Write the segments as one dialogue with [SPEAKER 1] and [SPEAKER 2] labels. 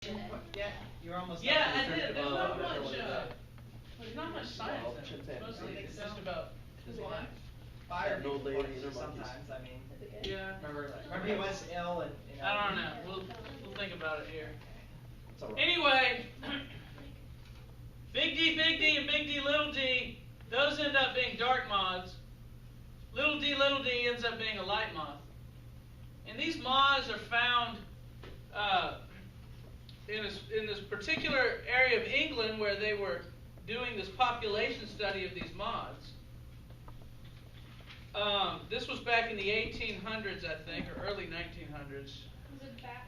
[SPEAKER 1] Yeah, you're almost.
[SPEAKER 2] Yeah, I did. There's not much. There's not much science in it. Mostly it's just about design.
[SPEAKER 1] Fire
[SPEAKER 3] no ladies or
[SPEAKER 1] sometimes. I mean.
[SPEAKER 2] Yeah.
[SPEAKER 1] Remember he was ill and. You know,
[SPEAKER 2] I don't know. We'll think about it here.
[SPEAKER 3] It's all right.
[SPEAKER 2] Anyway, big D, and big D, little d, those end up being dark moths. Little d ends up being a light moth. And these moths are found in this particular area of England where they were doing this population study of these moths. This was back in the 1800s, I think, or early 1900s.
[SPEAKER 4] Was it bat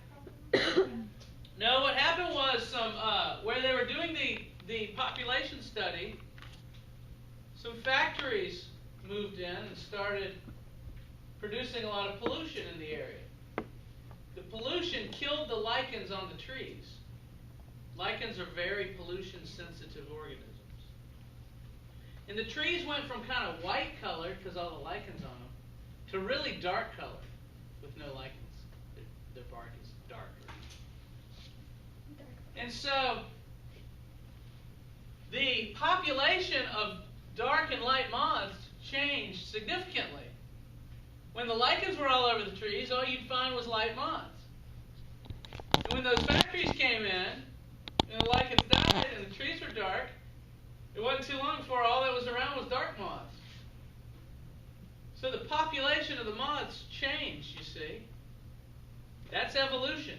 [SPEAKER 4] problem?
[SPEAKER 2] No, what happened was where they were doing the population study, some factories moved in and started producing a lot of pollution in the area. The pollution killed the lichens on the trees. Lichens are very pollution-sensitive organisms. And the trees went from kind of white colored, because all the lichens on them, to really dark colored with no lichens. Their bark is darker. And so the population of dark and light moths changed significantly. When the lichens were all over the trees, all you'd find was light moths. And when those factories came in, and the lichens died and the trees were dark, it wasn't too long before all that was around was dark moths. So the population of the moths changed, you see. That's evolution.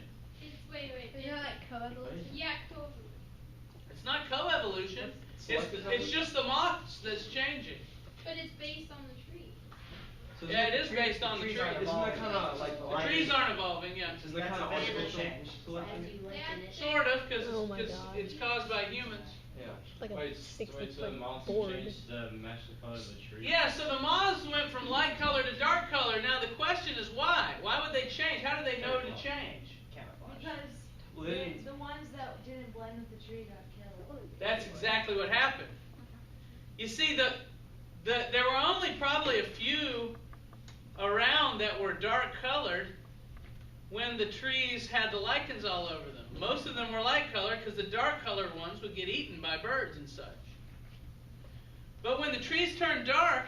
[SPEAKER 4] Wait.
[SPEAKER 5] Is it like co-evolution?
[SPEAKER 4] Yeah, co-evolution.
[SPEAKER 2] It's not co-evolution. It's just the moths that's changing.
[SPEAKER 4] But it's based on the tree.
[SPEAKER 3] So
[SPEAKER 2] Yeah, it is based on the tree.
[SPEAKER 3] Isn't that kind of like
[SPEAKER 2] The trees aren't evolving, yeah.
[SPEAKER 3] Isn't that kind of artificial
[SPEAKER 1] change?
[SPEAKER 3] selection?
[SPEAKER 2] Sort of, because it's caused by humans.
[SPEAKER 3] Yeah.
[SPEAKER 5] Like a
[SPEAKER 6] Wait, so the moths changed the mesh color of the tree?
[SPEAKER 2] Yeah, so the moths went from light color to dark color. Now the question is why? Why would they change? How do they know to change?
[SPEAKER 1] Camouflage.
[SPEAKER 5] Because the ones that didn't blend with the tree got killed.
[SPEAKER 2] That's exactly what happened. You see, there were only probably a few around that were dark colored when the trees had the lichens all over them. Most of them were light colored because the dark colored ones would get eaten by birds and such. But when the trees turned dark,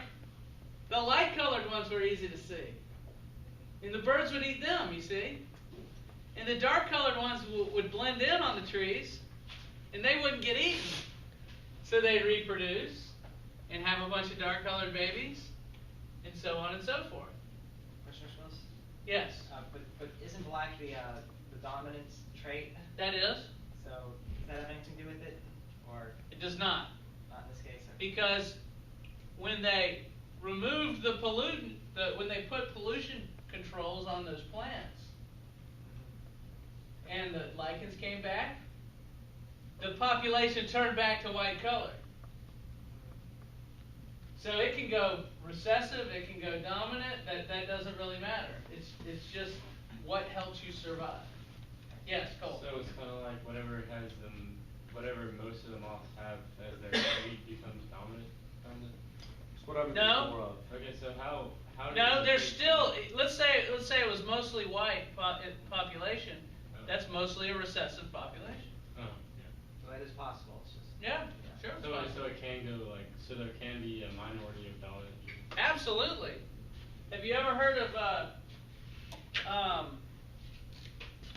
[SPEAKER 2] the light colored ones were easy to see. And the birds would eat them, you see. And the dark colored ones would blend in on the trees and they wouldn't get eaten. So they'd reproduce and have a bunch of dark colored babies and so on and so forth.
[SPEAKER 1] Mr. Smith?
[SPEAKER 2] Yes.
[SPEAKER 1] But isn't black the dominant trait?
[SPEAKER 2] That is.
[SPEAKER 1] So does that have anything to do with it, or
[SPEAKER 2] It does not.
[SPEAKER 1] not in this case?
[SPEAKER 2] Because when they removed the pollutant, when they put pollution controls on those plants, and the lichens came back, the population turned back to white color. So it can go recessive, it can go dominant. That doesn't really matter. It's just what helps you survive. Yes, Cole.
[SPEAKER 6] So it's kind of like whatever most of the moths have as their trait becomes dominant, kind of.
[SPEAKER 3] It's whatever
[SPEAKER 2] No.
[SPEAKER 3] there's more of.
[SPEAKER 6] Okay, so how
[SPEAKER 2] No, there's still. Let's say it was mostly white population.
[SPEAKER 6] Oh.
[SPEAKER 2] That's mostly a recessive population.
[SPEAKER 6] Oh, yeah.
[SPEAKER 1] So that is possible. It's just
[SPEAKER 2] Yeah, sure. it's fine.
[SPEAKER 6] So it can go so there can be a minority of dominant genes.
[SPEAKER 2] Absolutely. Have you ever heard of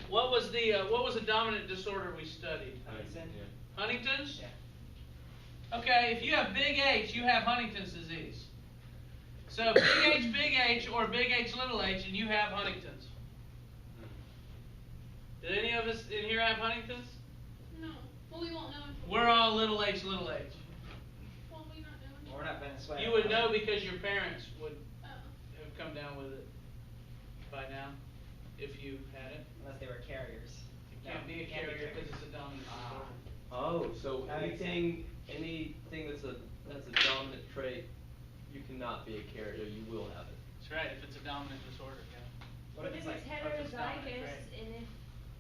[SPEAKER 2] what was the dominant disorder we studied?
[SPEAKER 1] Huntington.
[SPEAKER 6] Yeah.
[SPEAKER 2] Huntington's?
[SPEAKER 1] Yeah.
[SPEAKER 2] Okay, if you have big H, you have Huntington's disease. So big H, or big H, little h, and you have Huntington's. Did any of us in here have Huntington's?
[SPEAKER 4] No. Well, we won't know until.
[SPEAKER 2] We're all little h, little h.
[SPEAKER 4] Well, we not know until.
[SPEAKER 1] We're not Venezuela.
[SPEAKER 2] You would know because your parents would
[SPEAKER 4] Oh.
[SPEAKER 2] have come down with it by now, if you had it.
[SPEAKER 1] Unless they were carriers.
[SPEAKER 2] You can't be a carrier because it's a dominant disorder.
[SPEAKER 3] Oh, so
[SPEAKER 1] That makes
[SPEAKER 3] anything that's a dominant trait, you cannot be a carrier. You will have it.
[SPEAKER 2] That's right, if it's a dominant disorder, yeah.
[SPEAKER 1] What if it's like
[SPEAKER 5] heterozygous,
[SPEAKER 1] trait?
[SPEAKER 5] and if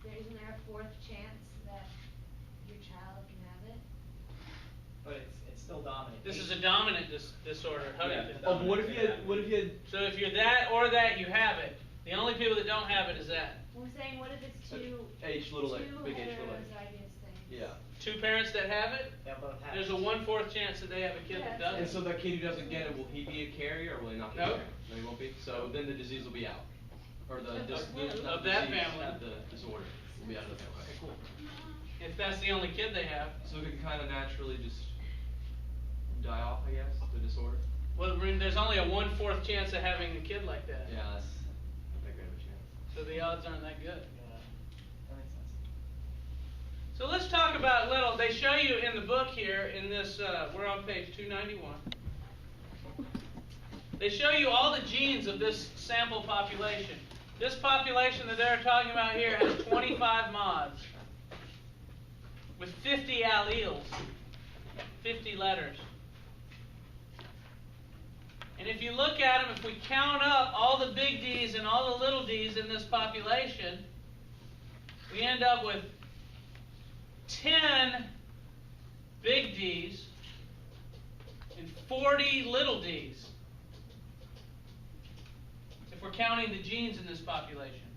[SPEAKER 5] there isn't there a fourth chance that your child can have it?
[SPEAKER 1] But it's still dominant.
[SPEAKER 2] This is a dominant disorder, Huntington's.
[SPEAKER 3] Oh, but what if you had?
[SPEAKER 2] So if you're that or that, you have it. The only people that don't have it is that.
[SPEAKER 5] We're saying, what if it's two,
[SPEAKER 3] H little a,
[SPEAKER 5] two
[SPEAKER 3] big H little a.
[SPEAKER 5] heterozygous things?
[SPEAKER 3] Yeah.
[SPEAKER 2] Two parents that have it,
[SPEAKER 1] They both have
[SPEAKER 2] there's a
[SPEAKER 1] it.
[SPEAKER 2] 1/4 chance that they have a kid that
[SPEAKER 5] Yeah.
[SPEAKER 3] And
[SPEAKER 2] doesn't.
[SPEAKER 3] so that kid who doesn't get it, will he be a carrier or will he not be a
[SPEAKER 2] Nope.
[SPEAKER 3] carrier? No, he won't be. So then the disease will be out, or the not
[SPEAKER 2] Of that
[SPEAKER 3] disease,
[SPEAKER 2] family.
[SPEAKER 3] The disorder will be out of the family. Okay, cool.
[SPEAKER 2] If that's the only kid they have.
[SPEAKER 3] So it can kind of naturally just die off, I guess, the disorder.
[SPEAKER 2] Well, there's only a 1/4 chance of having a kid like that.
[SPEAKER 3] Yeah, that's not that great of a chance.
[SPEAKER 2] So the odds aren't that good.
[SPEAKER 1] Yeah, that makes sense.
[SPEAKER 2] So let's talk about little, they show you in the book here, in this, we're on page 291. They show you all the genes of this sample population. This population that they're talking about here has 25 mods with 50 alleles, 50 letters. And if you look at them, if we count up all the big D's and all the little d's in this population, we end up with 10 big D's and 40 little d's. If we're counting the genes in this population.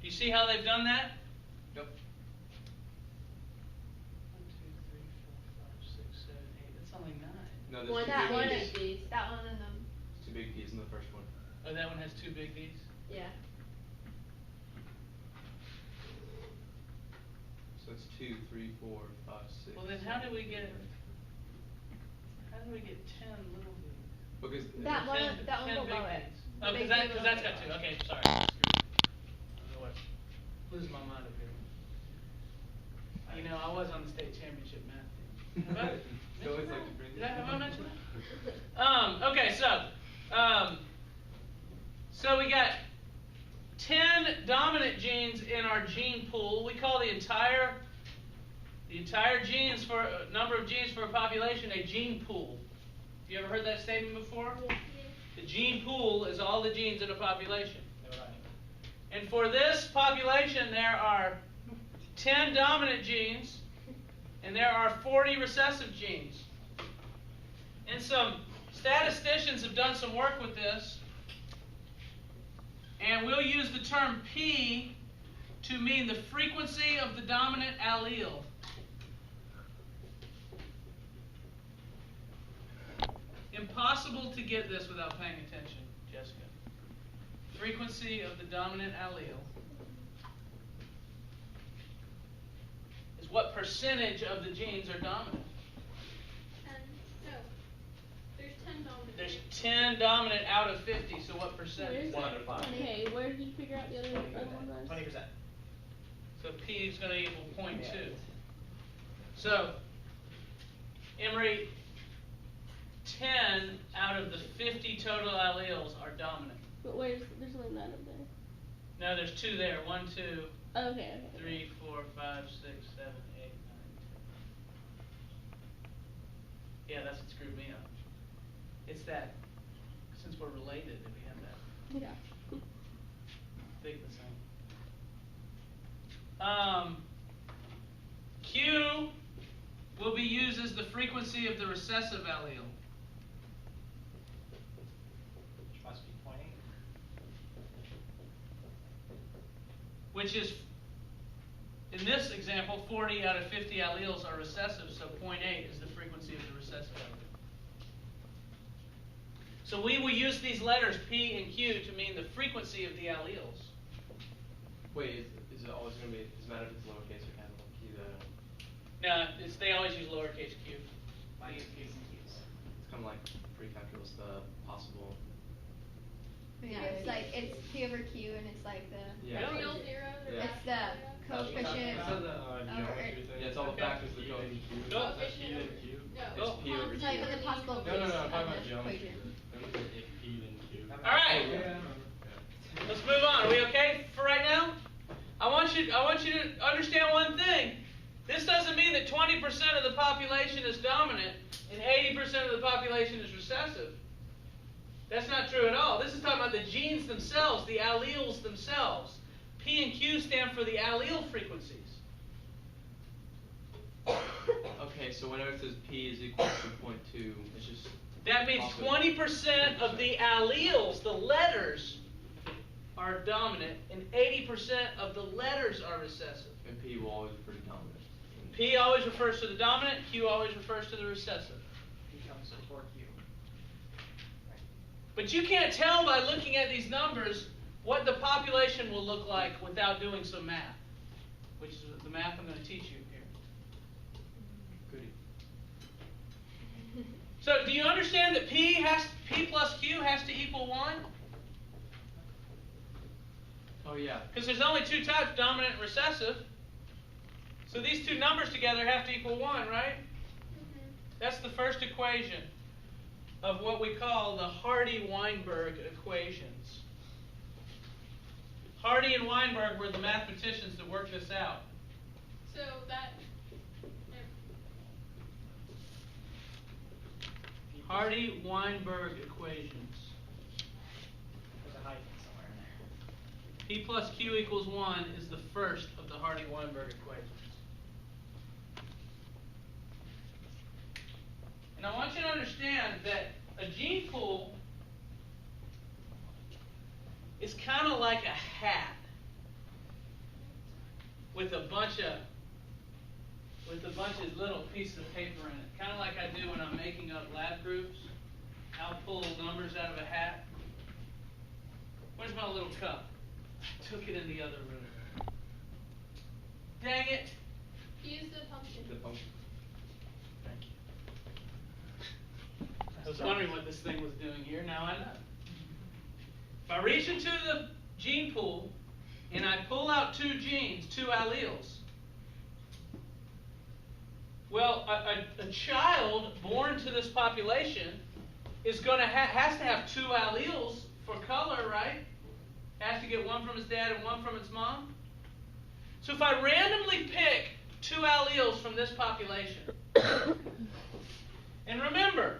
[SPEAKER 2] Do you see how they've done that?
[SPEAKER 3] Yep.
[SPEAKER 2] 1, 2, 3, 4, 5, 6, 7, 8. That's only 9.
[SPEAKER 3] No, there's
[SPEAKER 4] One,
[SPEAKER 3] two
[SPEAKER 4] that
[SPEAKER 3] big
[SPEAKER 4] one
[SPEAKER 3] D's.
[SPEAKER 4] of these, that one of them.
[SPEAKER 3] Two big D's in the first one.
[SPEAKER 2] Oh, that one has 2 big D's?
[SPEAKER 4] Yeah.
[SPEAKER 3] So it's 2, 3, 4, 5, 6.
[SPEAKER 2] Well, then how do we get 10 little D's?
[SPEAKER 3] Because
[SPEAKER 4] That one,
[SPEAKER 2] 10
[SPEAKER 4] that one
[SPEAKER 2] 10
[SPEAKER 4] below
[SPEAKER 2] big
[SPEAKER 4] it.
[SPEAKER 2] D's.
[SPEAKER 4] The
[SPEAKER 2] Oh,
[SPEAKER 4] big
[SPEAKER 2] because
[SPEAKER 4] D
[SPEAKER 2] that's
[SPEAKER 4] below
[SPEAKER 2] got
[SPEAKER 4] it.
[SPEAKER 2] 2. Okay, sorry. I don't know what. Losing my mind up here. You know, I was on the state championship math team. Have I
[SPEAKER 3] You always
[SPEAKER 2] mentioned
[SPEAKER 3] like
[SPEAKER 2] that?
[SPEAKER 3] to bring
[SPEAKER 2] Did
[SPEAKER 3] that
[SPEAKER 2] have
[SPEAKER 3] up.
[SPEAKER 2] I mentioned that? Okay, so we got 10 dominant genes in our gene pool. We call the entire genes for number of genes for a population a gene pool. Have you ever heard that statement before? The gene pool is all the genes in a population. And for this population, there are 10 dominant genes, and there are 40 recessive genes. And some statisticians have done some work with this, and we'll use the term P to mean the frequency of the dominant allele. Impossible to get this without paying attention, Jessica. Frequency of the dominant allele is what percentage of the genes are dominant.
[SPEAKER 4] 10, no. There's 10 dominant.
[SPEAKER 2] There's 10 dominant out of 50, so what percentage?
[SPEAKER 1] 1 under 5.
[SPEAKER 7] Okay, where did you figure out the other one was?
[SPEAKER 1] 20%.
[SPEAKER 2] So P is going to equal 0.2. So, Emery, 10 out of the 50 total alleles are dominant.
[SPEAKER 7] But there's only 9 up there.
[SPEAKER 2] No, there's 2 there. 1, 2,
[SPEAKER 7] Oh, okay.
[SPEAKER 2] 3, 4, 5, 6, 7, 8, 9, 10. Yeah, that's what screwed me up. It's that, since we're related, that we have that.
[SPEAKER 7] Yeah.
[SPEAKER 2] Think the same. Q will be used as the frequency of the recessive allele.
[SPEAKER 1] Which must be 0.8.
[SPEAKER 2] Which is, in this example, 40 out of 50 alleles are recessive, so 0.8 is the frequency of the recessive allele. So we will use these letters P and Q to mean the frequency of the alleles.
[SPEAKER 3] Wait, is it always going to be, does it matter if it's lowercase or capital Q though?
[SPEAKER 2] No, they always use lowercase q.
[SPEAKER 1] Mine is P's and Q's.
[SPEAKER 3] It's kind of like pre-calculus, the possible.
[SPEAKER 8] Yeah, it's like, it's P over Q and it's like the,
[SPEAKER 3] Yeah.
[SPEAKER 4] Real zero, the
[SPEAKER 3] Yeah.
[SPEAKER 8] it's the coefficient.
[SPEAKER 6] Is that the geometry thing?
[SPEAKER 3] Yeah, it's all the
[SPEAKER 2] Okay.
[SPEAKER 3] factors that
[SPEAKER 6] P
[SPEAKER 3] go.
[SPEAKER 6] and Q.
[SPEAKER 2] Go.
[SPEAKER 6] Is that P and Q?
[SPEAKER 4] No.
[SPEAKER 2] Go.
[SPEAKER 3] It's P over
[SPEAKER 8] It's like
[SPEAKER 3] Q.
[SPEAKER 8] the possible
[SPEAKER 6] No, I'm
[SPEAKER 8] case
[SPEAKER 6] talking
[SPEAKER 8] of
[SPEAKER 6] about
[SPEAKER 8] the
[SPEAKER 6] geometry.
[SPEAKER 8] equation.
[SPEAKER 6] If P then Q.
[SPEAKER 2] All right. Let's move on. Are we okay for right now? I want you to understand one thing. This doesn't mean that 20% of the population is dominant and 80% of the population is recessive. That's not true at all. This is talking about the genes themselves, the alleles themselves. P and Q stand for the allele frequencies.
[SPEAKER 3] Okay, so whenever it says P is equal to 0.2, it's just.
[SPEAKER 2] That means
[SPEAKER 3] Also-
[SPEAKER 2] 20% of the alleles, the letters, are dominant, and 80% of the letters are recessive.
[SPEAKER 3] And P will always refer to dominant.
[SPEAKER 2] P always refers to the dominant, Q always refers to the recessive.
[SPEAKER 1] P comes before Q.
[SPEAKER 2] But you can't tell by looking at these numbers what the population will look like without doing some math, which is the math I'm going to teach you here.
[SPEAKER 3] Goody.
[SPEAKER 2] So do you understand that P plus Q has to equal 1?
[SPEAKER 3] Oh yeah.
[SPEAKER 2] Because there's only two types, dominant and recessive. So these two numbers together have to equal 1, right? That's the first equation of what we call the Hardy-Weinberg equations. Hardy and Weinberg were the mathematicians that worked this out.
[SPEAKER 4] So that.
[SPEAKER 2] Hardy-Weinberg equations.
[SPEAKER 1] There's a hyphen somewhere in there.
[SPEAKER 2] P plus Q equals 1 is the first of the Hardy-Weinberg equations. And I want you to understand that a gene pool is kind of like a hat with a bunch of little pieces of paper in it. Kind of like I do when I'm making up lab groups. I'll pull numbers out of a hat. Where's my little cup? I took it in the other room. Dang it.
[SPEAKER 4] Use the pumpkin.
[SPEAKER 3] The pumpkin.
[SPEAKER 2] Thank you. I was wondering what this thing was doing here. Now I know. If I reach into the gene pool and I pull out two genes, two alleles, well, a child born to this population is going to has to have two alleles for color, right? Has to get one from his dad and one from his mom. So if I randomly pick two alleles from this population, and remember,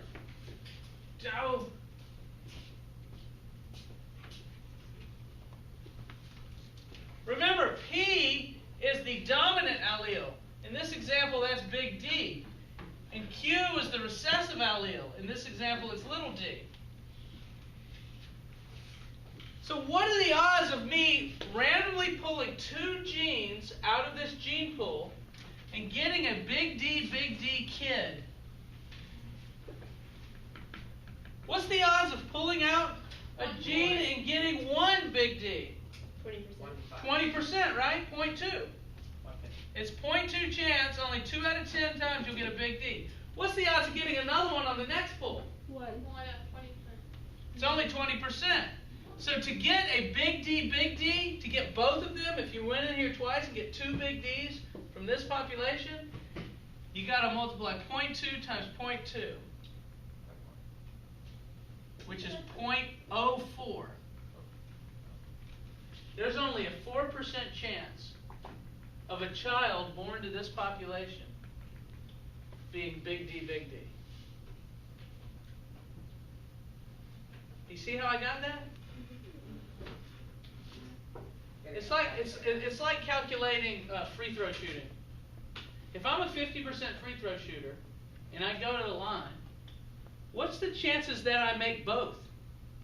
[SPEAKER 2] P is the dominant allele. In this example, that's big D. And Q is the recessive allele. In this example, it's little d. So what are the odds of me randomly pulling two genes out of this gene pool and getting a big D kid? What's the odds of pulling out a gene and getting one big D?
[SPEAKER 7] 20%.
[SPEAKER 2] 20%, right? 0.2. It's 0.2 chance, only 2 out of 10 times you'll get a big D. What's the odds of getting another one on the next pull?
[SPEAKER 7] 1.
[SPEAKER 4] 1 out of 20%.
[SPEAKER 2] It's only 20%. So to get a big D, to get both of them, if you went in here twice and get two big Ds from this population, you got to multiply 0.2 times 0.2, which is 0.04. There's only a 4% chance of a child born to this population being big D. You see how I got that? It's like calculating free throw shooting. If I'm a 50% free throw shooter and I go to the line, what's the chances that I make both?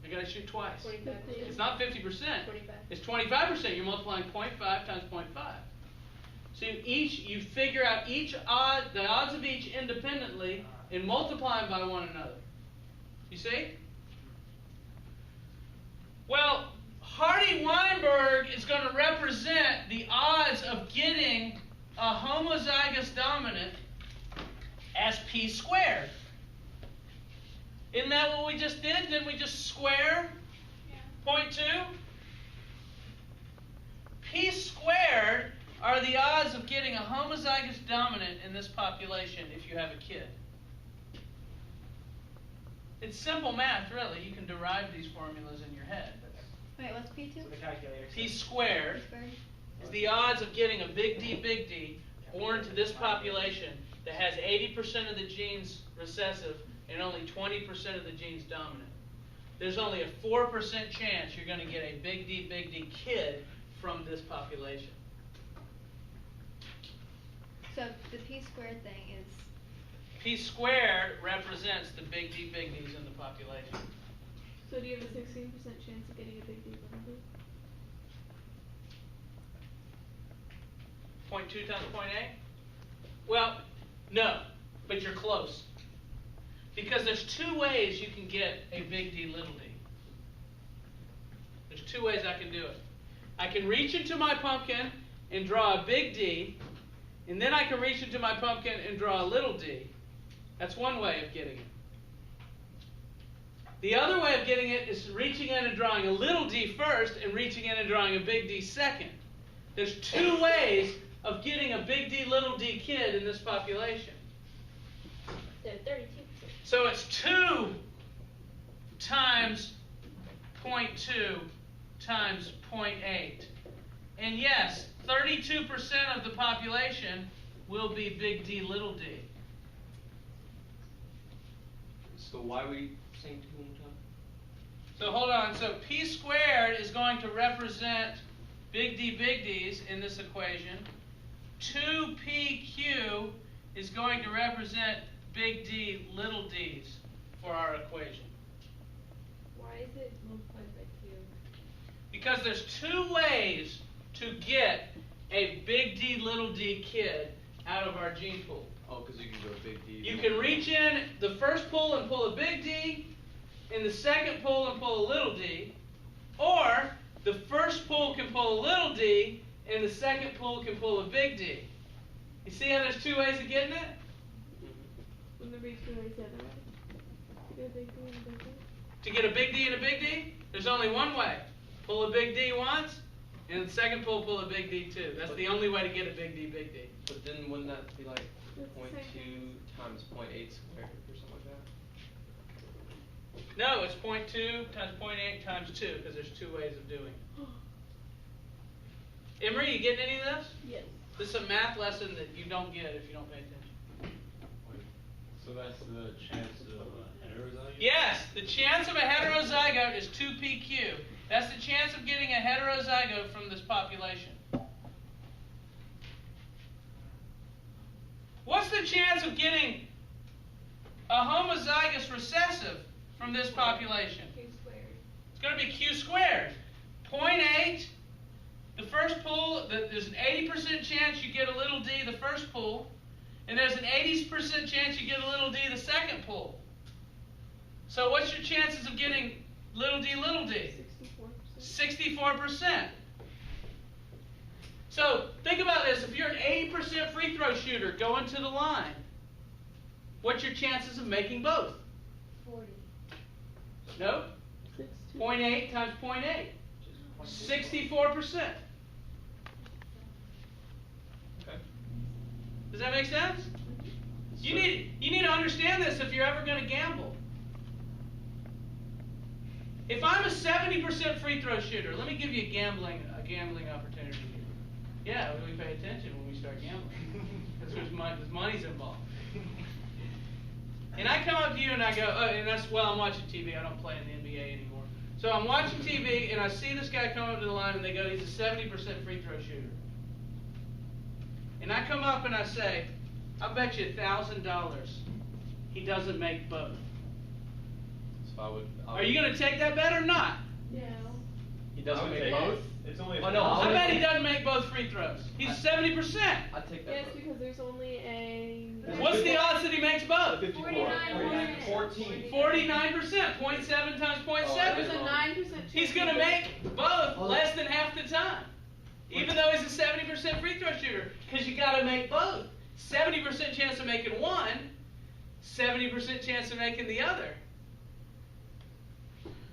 [SPEAKER 2] I got to shoot twice.
[SPEAKER 7] 25%.
[SPEAKER 2] It's not 50%.
[SPEAKER 7] 25.
[SPEAKER 2] It's 25%. You're multiplying 0.5 times 0.5. So you figure out the odds of each independently and multiply them by one another. You see? Well, Hardy-Weinberg is going to represent the odds of getting a homozygous dominant as P squared. Isn't that what we just did? Didn't we just square 0.2? P squared are the odds of getting a homozygous dominant in this population if you have a kid. It's simple math, really. You can derive these formulas in your head.
[SPEAKER 8] Wait, what's P2?
[SPEAKER 1] So the calculator.
[SPEAKER 2] P squared is the odds of getting a big D born to this population that has 80% of the genes recessive and only 20% of the genes dominant. There's only a 4% chance you're going to get a big D kid from this population.
[SPEAKER 8] So the P squared thing is.
[SPEAKER 2] P squared represents the big D's in the population.
[SPEAKER 7] So do you have a 16% chance of getting a big D?
[SPEAKER 2] 0.2 times 0.8? Well, no, but you're close. Because there's two ways you can get a big D, little d. There's two ways I can do it. I can reach into my pumpkin and draw a big D, and then I can reach into my pumpkin and draw a little d. That's one way of getting it. The other way of getting it is reaching in and drawing a little d first and reaching in and drawing a big D second. There's two ways of getting a big D, little d kid in this population.
[SPEAKER 7] So 32%.
[SPEAKER 2] So it's 2 times 0.2 times 0.8. And yes, 32% of the population will be big D, little d.
[SPEAKER 3] So why are we saying 2 one more time?
[SPEAKER 2] So hold on. So p squared is going to represent big D's in this equation. 2pq is going to represent big D, little d's for our equation.
[SPEAKER 7] Why is it multiplied by 2?
[SPEAKER 2] Because there's two ways to get a big D, little d kid out of our gene pool.
[SPEAKER 3] Oh, because you can go big D.
[SPEAKER 2] You can reach in the first pull and pull a big D, in the second pull and pull a little d, or the first pull can pull a little d, and the second pull can pull a big D. You see how there's two ways of getting it?
[SPEAKER 7] Wouldn't there be 2 ways the other way? To get a big D and a big D?
[SPEAKER 2] To get a big D and a big D, there's only one way. Pull a big D once, and the second pull a big D too. That's the only way to get a big D, big D.
[SPEAKER 3] But then wouldn't that be like
[SPEAKER 7] That's the
[SPEAKER 3] 0.2
[SPEAKER 7] same.
[SPEAKER 3] times 0.8 squared or something like that?
[SPEAKER 2] No, it's 0.2 times 0.8 times 2, because there's two ways of doing it. Emery, you getting any of this?
[SPEAKER 7] Yes.
[SPEAKER 2] This is a math lesson that you don't get if you don't pay attention.
[SPEAKER 6] Wait, so that's the chance of a heterozygote?
[SPEAKER 2] Yes, the chance of a heterozygote is 2pq. That's the chance of getting a heterozygote from this population. What's the chance of getting a homozygous recessive from this population?
[SPEAKER 5] Q squared.
[SPEAKER 2] It's going to be q squared. 0.8, the first pull, there's an 80% chance you get a little d the first pull, and there's an 80% chance you get a little d the second pull. So what's your chances of getting little d, little d?
[SPEAKER 7] 64%.
[SPEAKER 2] 64%. So think about this. If you're an 80% free throw shooter going to the line, what's your chances of making both?
[SPEAKER 5] 40.
[SPEAKER 2] Nope.
[SPEAKER 7] 62.
[SPEAKER 2] 0.8 times 0.8. 64%.
[SPEAKER 3] Okay.
[SPEAKER 2] Does that make sense? You need to understand this if you're ever going to gamble. If I'm a 70% free throw shooter, let me give you a gambling opportunity here. Yeah, we pay attention when we start gambling because there's money's involved. And I come up to you and I go, oh, and that's while I'm watching TV. I don't play in the NBA anymore. So I'm watching TV and I see this guy come up to the line and they go, he's a 70% free throw shooter. And I come up and I say, I'll bet you $1,000 he doesn't make both.
[SPEAKER 3] So I would
[SPEAKER 2] Are you going to take that bet or not?
[SPEAKER 7] No.
[SPEAKER 3] He doesn't make
[SPEAKER 7] Yes.
[SPEAKER 3] both?
[SPEAKER 6] It's only
[SPEAKER 3] Oh, no,
[SPEAKER 2] I bet he doesn't make both free throws. He's 70%.
[SPEAKER 3] I'd take that.
[SPEAKER 7] Yes,
[SPEAKER 3] vote.
[SPEAKER 7] because there's only a...
[SPEAKER 2] What's the odds that he makes both?
[SPEAKER 3] 54.
[SPEAKER 5] 49.
[SPEAKER 3] 14.
[SPEAKER 2] 49%. 0.7 times 0.7.
[SPEAKER 7] There's a 9% chance.
[SPEAKER 2] He's going to make both less than half the time. Even though he's a 70% free throw shooter. Because you got to make both. 70% chance of making one, 70% chance of making the other.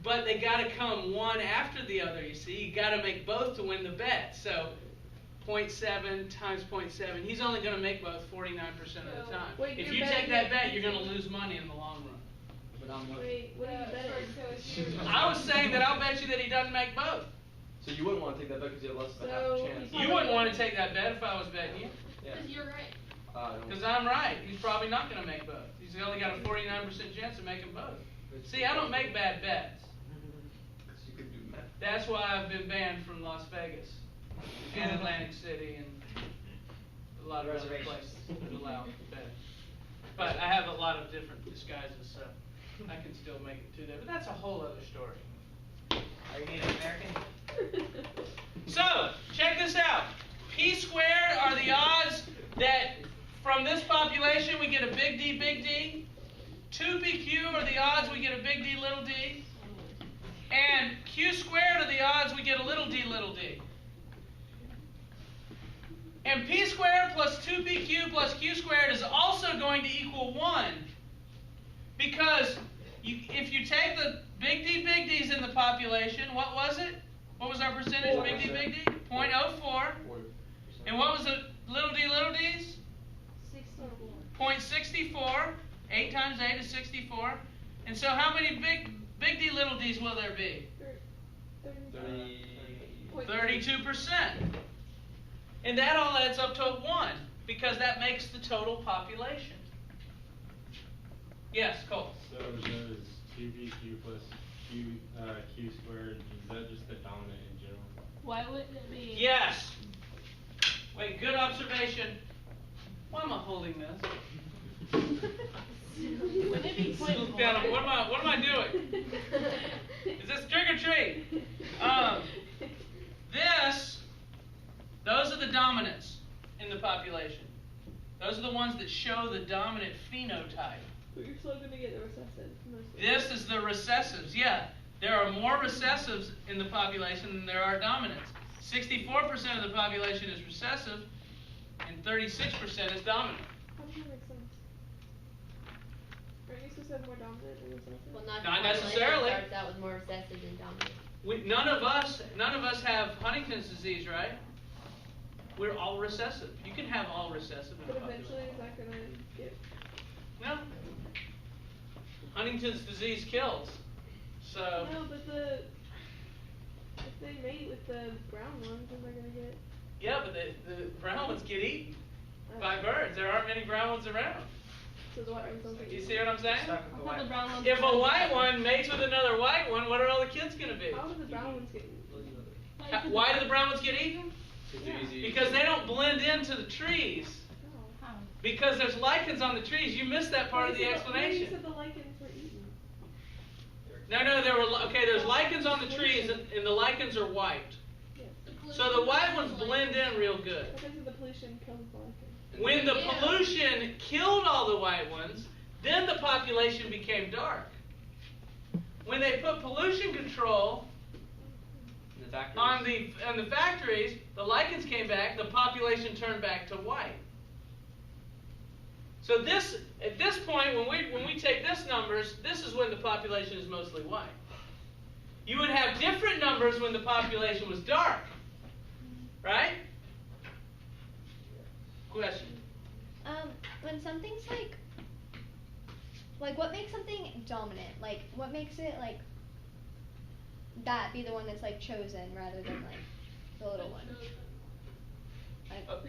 [SPEAKER 2] But they got to come one after the other, you see. You got to make both to win the bet. So 0.7 times 0.7. He's only going to make both 49% of the time.
[SPEAKER 7] Wait,
[SPEAKER 2] If
[SPEAKER 7] you're
[SPEAKER 2] you take
[SPEAKER 7] betting
[SPEAKER 2] that
[SPEAKER 7] it-
[SPEAKER 2] bet, you're going to lose money in the long run.
[SPEAKER 3] But I'm not.
[SPEAKER 7] Wait, what are you betting?
[SPEAKER 2] I was saying that I'll bet you that he doesn't make both.
[SPEAKER 3] So you wouldn't want to take that bet because you have less than half
[SPEAKER 7] So
[SPEAKER 3] a chance.
[SPEAKER 7] he's
[SPEAKER 2] You wouldn't want to take that bet if I was betting you.
[SPEAKER 3] Yeah.
[SPEAKER 4] Because you're right.
[SPEAKER 3] I don't-
[SPEAKER 2] Because I'm right. He's probably not going to make both. He's only got a 49% chance of making both. See, I don't make bad bets.
[SPEAKER 3] You could do math.
[SPEAKER 2] That's why I've been banned from Las Vegas and Atlantic City and a lot of other
[SPEAKER 1] Reservations.
[SPEAKER 2] places that allow betting. But I have a lot of different disguises, so I can still make it to there. But that's a whole other story.
[SPEAKER 1] Are you Native American?
[SPEAKER 2] So, check this out. P squared are the odds that from this population we get a big D, big D. 2PQ are the odds we get a big D, little d. And Q squared are the odds we get a little d, little d. And P squared plus 2PQ plus Q squared is also going to equal 1. Because if you take the big D's in the population, what was it? What was our percentage, big D, big D? 0.04. And what was the little d's? 0.64. 8 times 8 is 64. And so how many big D, little d's will there be? 32%. And that all adds up to 1, because that makes the total population. Yes, Cole?
[SPEAKER 6] So does 2PQ plus Q squared, is that just the dominant in general?
[SPEAKER 7] Why wouldn't it be?
[SPEAKER 2] Yes. Wait, good observation. Why am I holding this?
[SPEAKER 7] Wouldn't it be point
[SPEAKER 2] Look down, what am I doing? Is this trick or treat? Those are the dominants in the population. Those are the ones that show the dominant phenotype.
[SPEAKER 7] But you're still going to get the recessive.
[SPEAKER 2] This is the recessives. Yeah, there are more recessives in the population than there are dominants. 64% of the population is recessive, and 36% is dominant.
[SPEAKER 7] How does that make sense? Aren't you supposed to have more dominant than recessive?
[SPEAKER 9] Well,
[SPEAKER 2] Not necessarily.
[SPEAKER 9] Starts out with more recessive than dominant.
[SPEAKER 2] None of us have Huntington's disease, right? We're all recessive. You can have all recessive in the
[SPEAKER 7] But eventually,
[SPEAKER 2] population.
[SPEAKER 7] is that going to get...
[SPEAKER 2] No. Huntington's disease kills. So.
[SPEAKER 7] No, but if they mate with the brown ones, then they're going to get...
[SPEAKER 2] Yeah, but the brown ones get eaten by birds. There aren't many brown ones around.
[SPEAKER 7] So the white ones don't get
[SPEAKER 2] You see what I'm saying?
[SPEAKER 1] Stuck with the
[SPEAKER 7] I thought the
[SPEAKER 1] white.
[SPEAKER 7] brown ones...
[SPEAKER 2] If a white one mates with another white one, what are all the kids going to be?
[SPEAKER 7] How do the brown ones get...
[SPEAKER 2] Why do the brown ones get eaten? Because they don't blend into the trees.
[SPEAKER 7] Oh. How?
[SPEAKER 2] Because there's lichens on the trees. You missed that part of the
[SPEAKER 7] You
[SPEAKER 2] explanation.
[SPEAKER 7] said the lichens were eaten.
[SPEAKER 2] No, there's lichens on the trees, and the lichens are white.
[SPEAKER 7] Yes.
[SPEAKER 2] So the white ones blend in real good.
[SPEAKER 7] Because of the pollution kills the lichens.
[SPEAKER 2] When the pollution killed all the white ones, then the population became dark. When they put pollution control on the factories, the lichens came back, the population turned back to white. So at this point, when we take this numbers, this is when the population is mostly white. You would have different numbers when the population was dark, right? Question.
[SPEAKER 8] When something's like what makes something dominant? Like what makes it like that be the one that's like chosen rather than like the little one?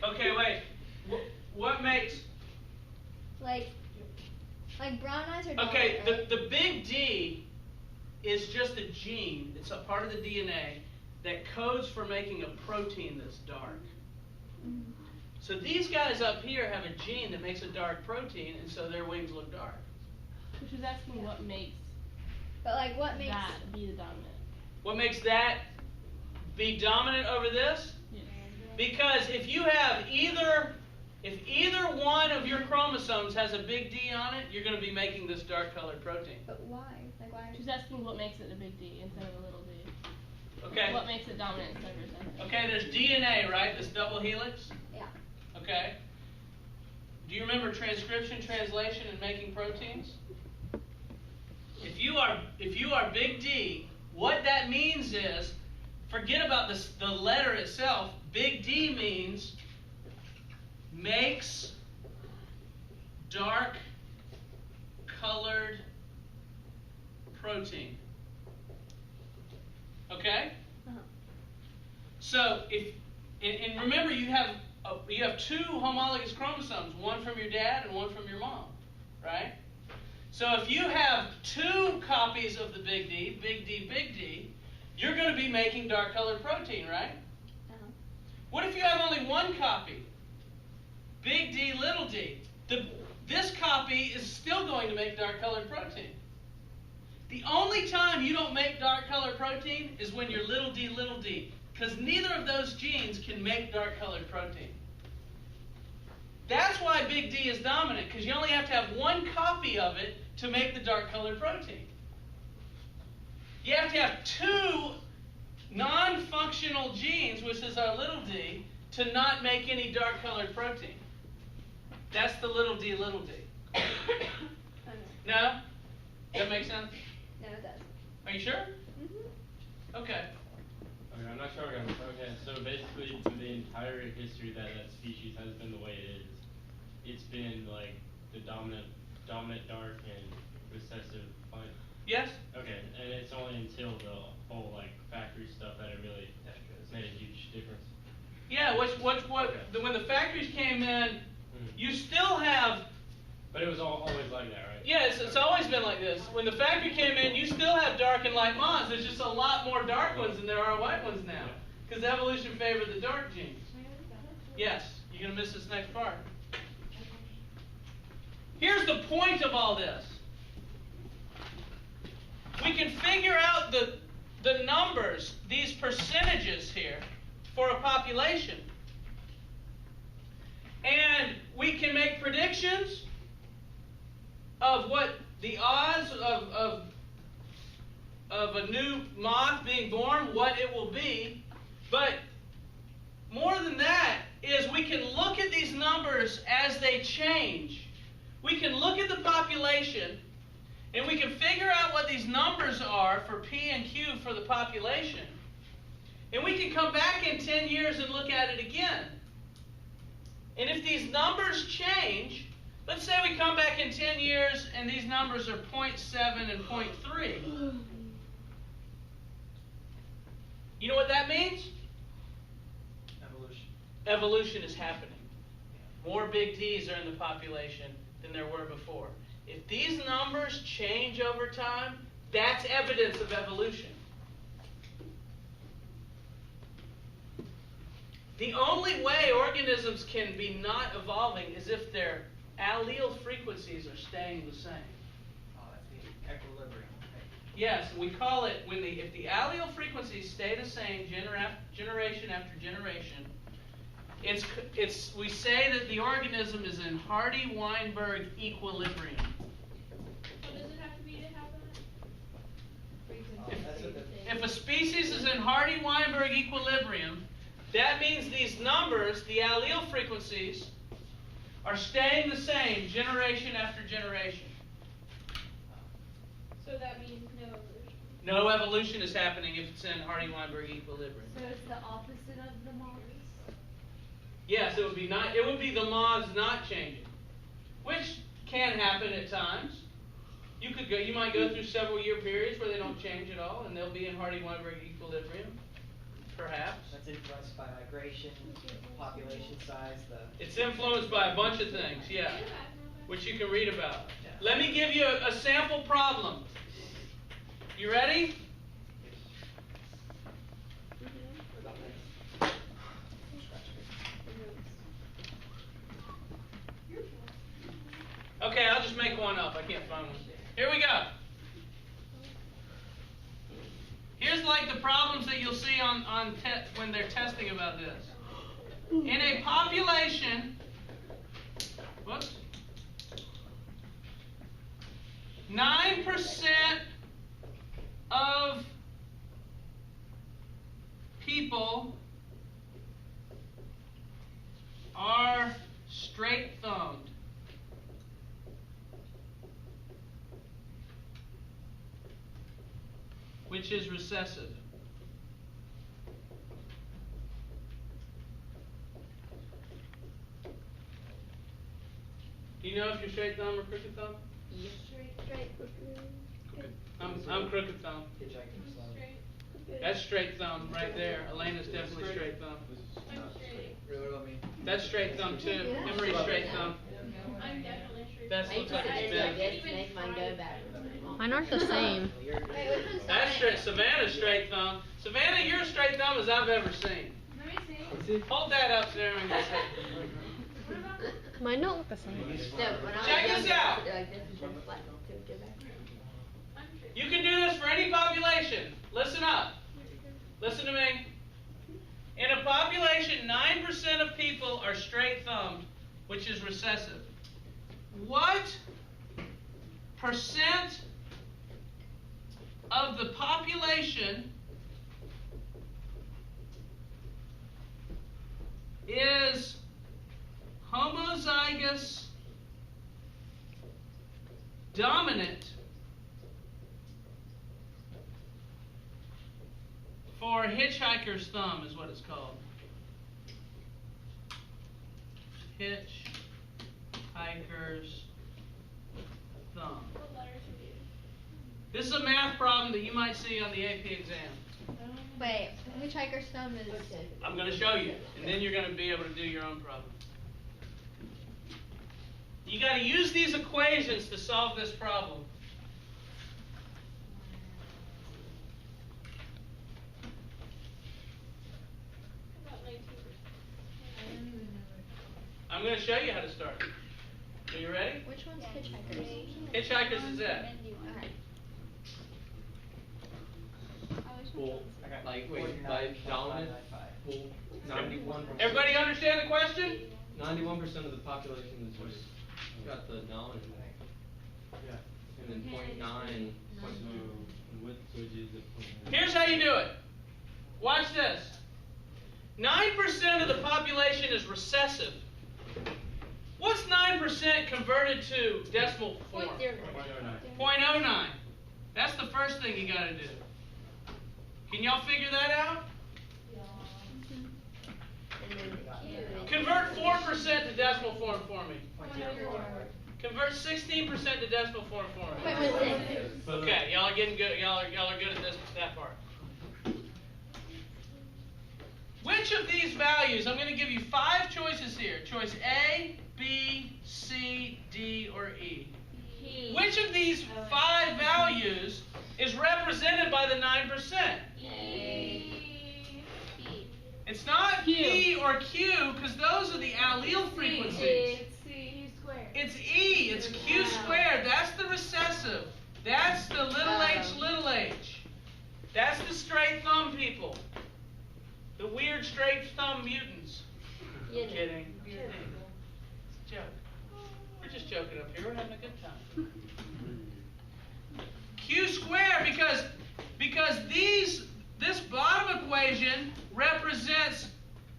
[SPEAKER 2] Okay, wait. What makes?
[SPEAKER 8] Like brown eyes are dominant,
[SPEAKER 2] Okay,
[SPEAKER 8] right?
[SPEAKER 2] the big D is just a gene. It's a part of the DNA that codes for making a protein that's dark.
[SPEAKER 8] Mm-hmm.
[SPEAKER 2] So these guys up here have a gene that makes a dark protein, and so their wings look dark.
[SPEAKER 7] Which is asking what makes
[SPEAKER 8] But like what makes
[SPEAKER 7] that be the dominant.
[SPEAKER 2] What makes that be dominant over this?
[SPEAKER 7] Yeah.
[SPEAKER 2] Because if either one of your chromosomes has a big D on it, you're going to be making this dark colored protein.
[SPEAKER 8] But why? Like why?
[SPEAKER 7] She's asking what makes it a big D instead of a little d.
[SPEAKER 2] Okay.
[SPEAKER 7] What makes it dominant instead of recessive?
[SPEAKER 2] Okay, there's DNA, right? This double helix?
[SPEAKER 8] Yeah.
[SPEAKER 2] Okay. Do you remember transcription, translation, and making proteins? If you are big D, what that means is, forget about the letter itself. Big D means makes dark colored protein. Okay?
[SPEAKER 8] Uh-huh.
[SPEAKER 2] So and remember you have two homologous chromosomes, one from your dad and one from your mom, right? So if you have two copies of the big D, big D, big D, you're going to be making dark colored protein, right?
[SPEAKER 8] Uh-huh.
[SPEAKER 2] What if you have only one copy? Big D, little d. This copy is still going to make dark colored protein. The only time you don't make dark colored protein is when you're little d, because neither of those genes can make dark-colored protein. That's why big D is dominant, because you only have to have one copy of it to make the dark-colored protein. You have to have two non-functional genes, which is our little d, to not make any dark-colored protein. That's the little d, little d. No? Does that make sense?
[SPEAKER 8] No, it doesn't.
[SPEAKER 2] Are you sure?
[SPEAKER 8] Mm-hmm.
[SPEAKER 2] Okay.
[SPEAKER 6] Okay, I'm not sure. Okay, so basically, the entire history that species has been the way it is, it's been like the dominant dark and recessive light.
[SPEAKER 2] Yes?
[SPEAKER 6] Okay, and it's only until the whole like factory stuff that it really made a huge difference.
[SPEAKER 2] Yeah, when the factories came in, you still have.
[SPEAKER 6] But it was always like that, right?
[SPEAKER 2] Yeah, it's always been like this. When the factory came in, you still have dark and light moths. There's just a lot more dark ones than there are white ones now. Because evolution favored the dark genes. Yes, you're going to miss this next part. Here's the point of all this. We can figure out the numbers, these percentages here, for a population. And we can make predictions of what the odds of a new moth being born, what it will be. But more than that is we can look at these numbers as they change. We can look at the population and we can figure out what these numbers are for P and Q for the population. And we can come back in 10 years and look at it again. And if these numbers change, let's say we come back in 10 years and these numbers are 0.7 and 0.3. You know what that means?
[SPEAKER 1] Evolution.
[SPEAKER 2] Evolution is happening. More big T's are in the population than there were before. If these numbers change over time, that's evidence of evolution. The only way organisms can be not evolving is if their allele frequencies are staying the same.
[SPEAKER 1] Oh, that's the equilibrium.
[SPEAKER 2] Yes, we call it if the allele frequencies stay the same generation after generation. We say that the organism is in Hardy-Weinberg equilibrium.
[SPEAKER 4] What does it have to be to have that?
[SPEAKER 1] That's what the,
[SPEAKER 2] If a species is in Hardy-Weinberg equilibrium, that means these numbers, the allele frequencies, are staying the same generation after generation.
[SPEAKER 4] So that means no evolution.
[SPEAKER 2] No evolution is happening if it's in Hardy-Weinberg equilibrium.
[SPEAKER 5] So it's the opposite of the moths?
[SPEAKER 2] Yes, it would be the moths not changing, which can happen at times. You might go through several year periods where they don't change at all, and they'll be in Hardy-Weinberg equilibrium, perhaps.
[SPEAKER 1] that's influenced by migration, population size,
[SPEAKER 2] It's influenced by a bunch of things, yeah, which you can read about.
[SPEAKER 1] Yeah.
[SPEAKER 2] Let me give you a sample problem. You ready? Okay, I'll just make one up. I can't find one. Here we go. Here's like the problems that you'll see when they're testing about this. In a population, 9% of people are straight-thumbed. Which is recessive. Do you know if you're straight thumb or crooked thumb?
[SPEAKER 9] Straight.
[SPEAKER 2] I'm crooked thumb.
[SPEAKER 1] hitchhiking slow.
[SPEAKER 4] Straight.
[SPEAKER 2] That's straight thumb right there. Elena's definitely straight thumb.
[SPEAKER 4] I'm straight.
[SPEAKER 1] Really, what about me?
[SPEAKER 2] That's straight thumb too. Emery's straight thumb.
[SPEAKER 4] I'm definitely straight.
[SPEAKER 2] That
[SPEAKER 9] I
[SPEAKER 2] looks
[SPEAKER 9] used to
[SPEAKER 2] like
[SPEAKER 9] sit
[SPEAKER 2] it's
[SPEAKER 9] this like
[SPEAKER 2] bad.
[SPEAKER 9] this to make mine go backwards.
[SPEAKER 10] Mine aren't the same.
[SPEAKER 1] You're
[SPEAKER 8] Wait, which one's
[SPEAKER 2] That's straight. Savannah's straight thumb. Savannah, you're as straight thumb as I've ever seen.
[SPEAKER 4] Let me see.
[SPEAKER 2] Hold that up there and just say.
[SPEAKER 4] What about this?
[SPEAKER 10] Mine don't look the same.
[SPEAKER 9] No, when I was
[SPEAKER 2] Check this
[SPEAKER 9] younger,
[SPEAKER 2] out.
[SPEAKER 9] I would sit like this and then flat to go backwards.
[SPEAKER 4] I'm straight.
[SPEAKER 2] You can do this for any population. Listen up. Listen to me. In a population, 9% of people are straight-thumbed, which is recessive. What percent of the population is homozygous dominant for hitchhiker's thumb is what it's called. Hitchhiker's thumb.
[SPEAKER 4] What letters are these?
[SPEAKER 2] This is a math problem that you might see on the AP exam.
[SPEAKER 8] Wait, hitchhiker's thumb is.
[SPEAKER 2] I'm going to show you, and then you're going to be able to do your own problem. You got to use these equations to solve this problem.
[SPEAKER 4] About 19%.
[SPEAKER 5] I don't even know where.
[SPEAKER 2] I'm going to show you how to start. Are you ready?
[SPEAKER 8] Which one's hitchhiker's?
[SPEAKER 2] Hitchhiker's is it.
[SPEAKER 8] Okay.
[SPEAKER 3] Well, like, wait, by dominant, well, 91%.
[SPEAKER 2] Everybody understand the question?
[SPEAKER 3] 91% of the population is just got the dominant.
[SPEAKER 6] Yeah.
[SPEAKER 3] And then 0.9.
[SPEAKER 6] So, what is it?
[SPEAKER 2] Here's how you do it. Watch this. 9% of the population is recessive. What's 9% converted to decimal form? 0.09. That's the first thing you got to do. Can y'all figure that out? Convert 4% to decimal form for me. Convert 16% to decimal form for me.
[SPEAKER 8] Wait, what's this?
[SPEAKER 2] Okay, y'all are getting good. Y'all are good at that part. Which of these values? I'm going to give you 5 choices here. Choice A, B, C, D, or E. Which of these 5 values is represented by the 9%? It's not P or Q because those are the allele frequencies.
[SPEAKER 4] C squared.
[SPEAKER 2] It's E. It's Q squared. That's the recessive. That's the little h. That's the straight thumb people. The weird straight thumb mutants. Kidding. It's a joke. We're just joking up here. We're having a good time. Q squared because this bottom equation represents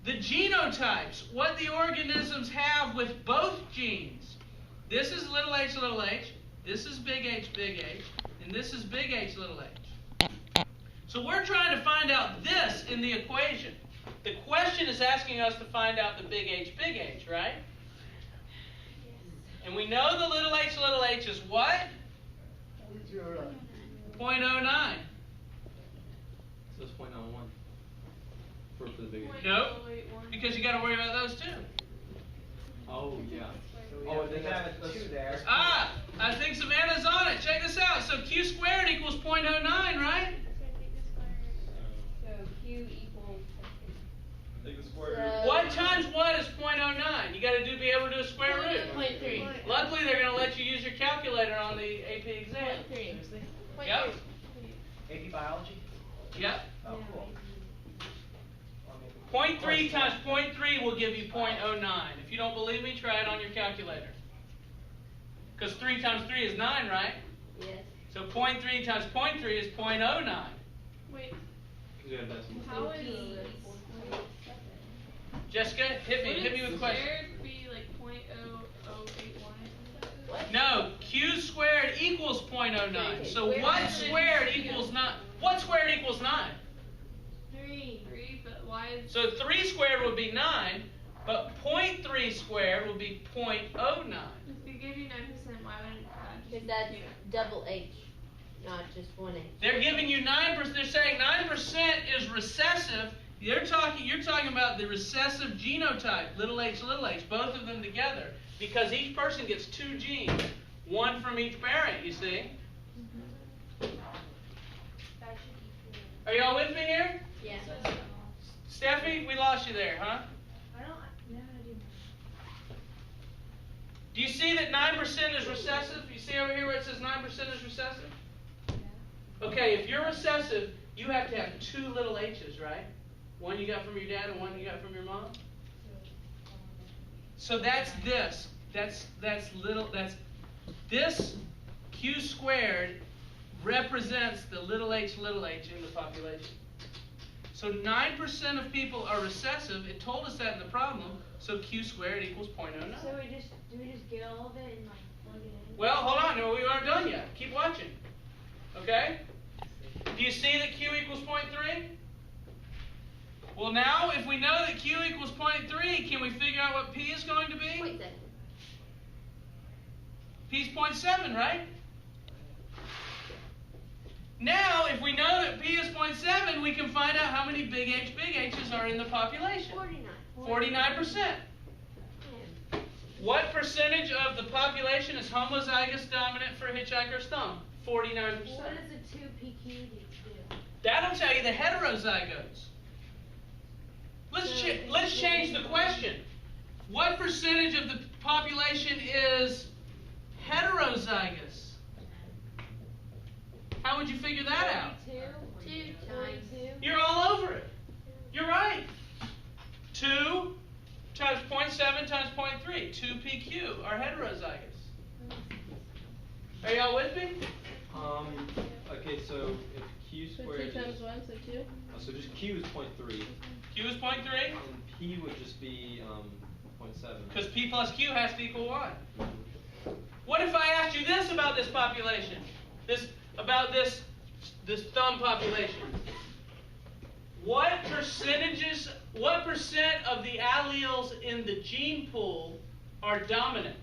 [SPEAKER 2] the genotypes, what the organisms have with both genes. This is little h, this is big H, and this is big H, little h. So we're trying to find out this in the equation. The question is asking us to find out the big H, right? And we know the little h is what? 0.09.
[SPEAKER 3] So it's 0.01 for the big.
[SPEAKER 2] Nope, because you got to worry about those too.
[SPEAKER 3] Oh yeah.
[SPEAKER 1] So we
[SPEAKER 3] Oh,
[SPEAKER 1] have,
[SPEAKER 3] then
[SPEAKER 1] we have
[SPEAKER 3] that's
[SPEAKER 1] 2 there.
[SPEAKER 2] Ah, I think Savannah's on it. Check this out. So Q squared equals 0.09, right?
[SPEAKER 9] So Q equals.
[SPEAKER 6] Take the square root.
[SPEAKER 2] What times what is 0.09? You got to be able to do a square root.
[SPEAKER 9] 0.3.
[SPEAKER 2] Luckily, they're going to let you use your calculator on the AP exam.
[SPEAKER 9] 0.3.
[SPEAKER 2] Yep.
[SPEAKER 1] AP biology?
[SPEAKER 2] Yep.
[SPEAKER 1] Oh, cool.
[SPEAKER 2] 0.3 times 0.3 will give you 0.09. If you don't believe me, try it on your calculator. Because 3 times 3 is 9, right?
[SPEAKER 9] Yes.
[SPEAKER 2] So 0.3 times 0.3 is 0.09.
[SPEAKER 4] Wait,
[SPEAKER 3] Yeah, that's
[SPEAKER 4] how is
[SPEAKER 2] Jessica, hit me with the question.
[SPEAKER 4] squared be like 0.0081?
[SPEAKER 2] No, Q squared equals 0.09. So what squared equals 9? What squared equals 9?
[SPEAKER 4] 3, but why is
[SPEAKER 2] So 3 squared would be 9, but 0.3 squared would be 0.09.
[SPEAKER 4] if they give you 9%, why wouldn't
[SPEAKER 9] Because that's double H, not just one H.
[SPEAKER 2] They're giving you 9%. They're saying 9% is recessive. You're talking about the recessive genotype, little h, both of them together, because each person gets 2 genes, one from each parent. You see? Are y'all with me here?
[SPEAKER 9] Yeah.
[SPEAKER 2] Steffi, we lost you there, huh?
[SPEAKER 5] I don't know how to do
[SPEAKER 2] Do you see that 9% is recessive? You see over here where it says 9% is recessive?
[SPEAKER 5] that.
[SPEAKER 2] Okay, if you're recessive, you have to have 2 little h's, right? One you got from your dad and one you got from your mom? So that's this. That's this Q squared represents the little h in the population. So 9% of people are recessive. It told us that in the problem. So Q squared equals 0.09.
[SPEAKER 5] So do we just get all of it and like plug it in?
[SPEAKER 2] Well, hold on. No, we aren't done yet. Keep watching. Okay? Do you see that Q equals 0.3? Well, now, if we know that Q equals 0.3, can we figure out what P is going to be?
[SPEAKER 9] 0.7.
[SPEAKER 2] P's 0.7, right? Now, if we know that P is 0.7, we can find out how many big H's are in the population. 49%.
[SPEAKER 9] Yeah.
[SPEAKER 2] What percentage of the population is homozygous dominant for hitchhiker's thumb? 49%.
[SPEAKER 5] What does a 2PQ do?
[SPEAKER 2] That'll tell you the heterozygotes. Let's change the question. What percentage of the population is heterozygous? How would you figure that out?
[SPEAKER 5] 2
[SPEAKER 9] times.
[SPEAKER 2] You're all over it. You're right. 2 times 0.7 times 0.3. 2PQ are heterozygous. Are y'all with me?
[SPEAKER 3] Okay, so if Q
[SPEAKER 7] So
[SPEAKER 3] squared
[SPEAKER 7] 2 times
[SPEAKER 3] is,
[SPEAKER 7] 1, so 2.
[SPEAKER 3] so just Q is 0.3,
[SPEAKER 2] Q is 0.3.
[SPEAKER 3] and P would just be 0.7.
[SPEAKER 2] Because P plus Q has to equal 1. What if I asked you this about this population? About this thumb population? What percent of the alleles in the gene pool are dominant?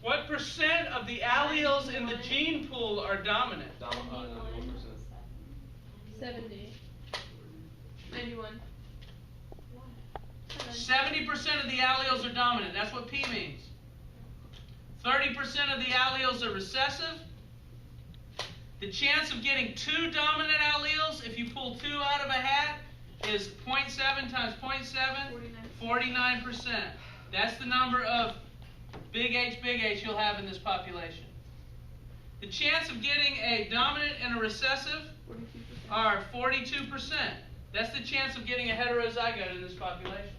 [SPEAKER 2] What percent of the alleles in the gene pool are dominant?
[SPEAKER 7] 70. 91.
[SPEAKER 2] 70% of the alleles are dominant. That's what P means. 30% of the alleles are recessive. The chance of getting 2 dominant alleles, if you pull 2 out of a hat, is 0.7 times 0.7, 49%. That's the number of big H you'll have in this population. The chance of getting a dominant and a recessive
[SPEAKER 7] 42%.
[SPEAKER 2] are 42%. That's the chance of getting a heterozygote in this population.